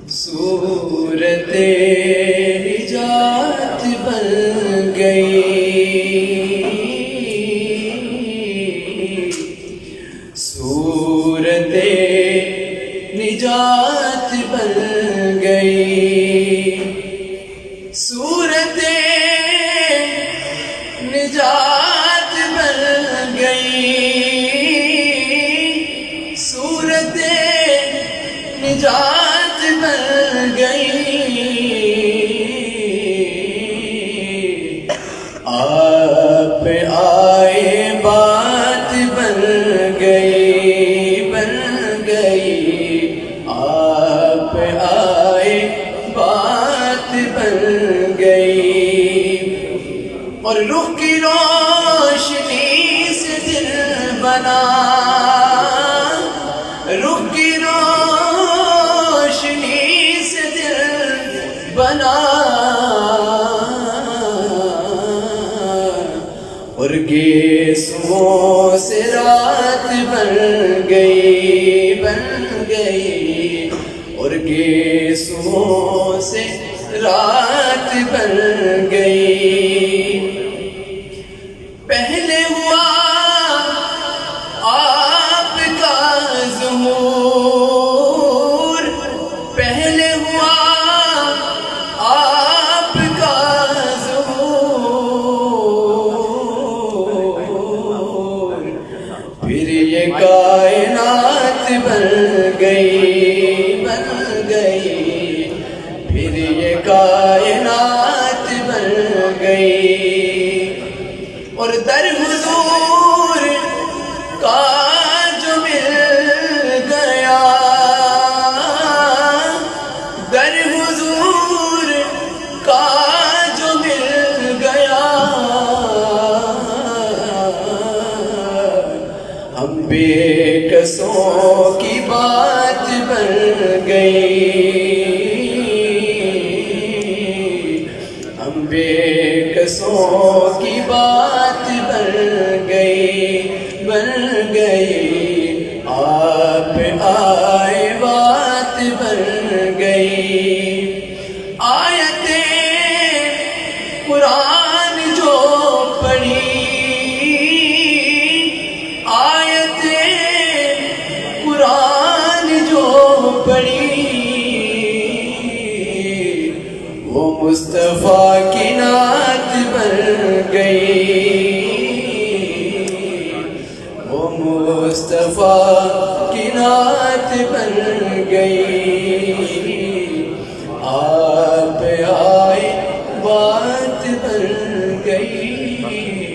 صورت نجات بن گئی، صورت نجات بن گئی، صورت نجات بن گئی، صورت نجات بن گئی، آپ آئے بات بن گئی، بن گئی، آپ آئے بات بن گئی، اور رخ کی روشنی سے دل بنا، رخ کی روشنی سے دل بنا، اور گیسوں سے رات بن گئی، بن گئی، اور گیسوں سے رات بن گئی، پہلے ہوا آپ کا ظہور، پہلے ہوا آپ کا ظہور، پھر یہ کائنات بن گئی، بن گئی، پھر یہ کائنات بن گئی، اور در حضور کا جو مل گیا، در حضور کا جو مل گیا، ہم بے کسوں کی بات بن گئی، ہم بے کسوں کی بات بن گئی، بن گئی، آپ آئے بات بن گئی، آیتیں قرآن جو پڑھی، آیتیں قرآن جو پڑھی، وہ مصطفیٰ کی نعت بن گئی، وہ مصطفیٰ کی نعت بن گئی، آپ آئے بات بن گئی۔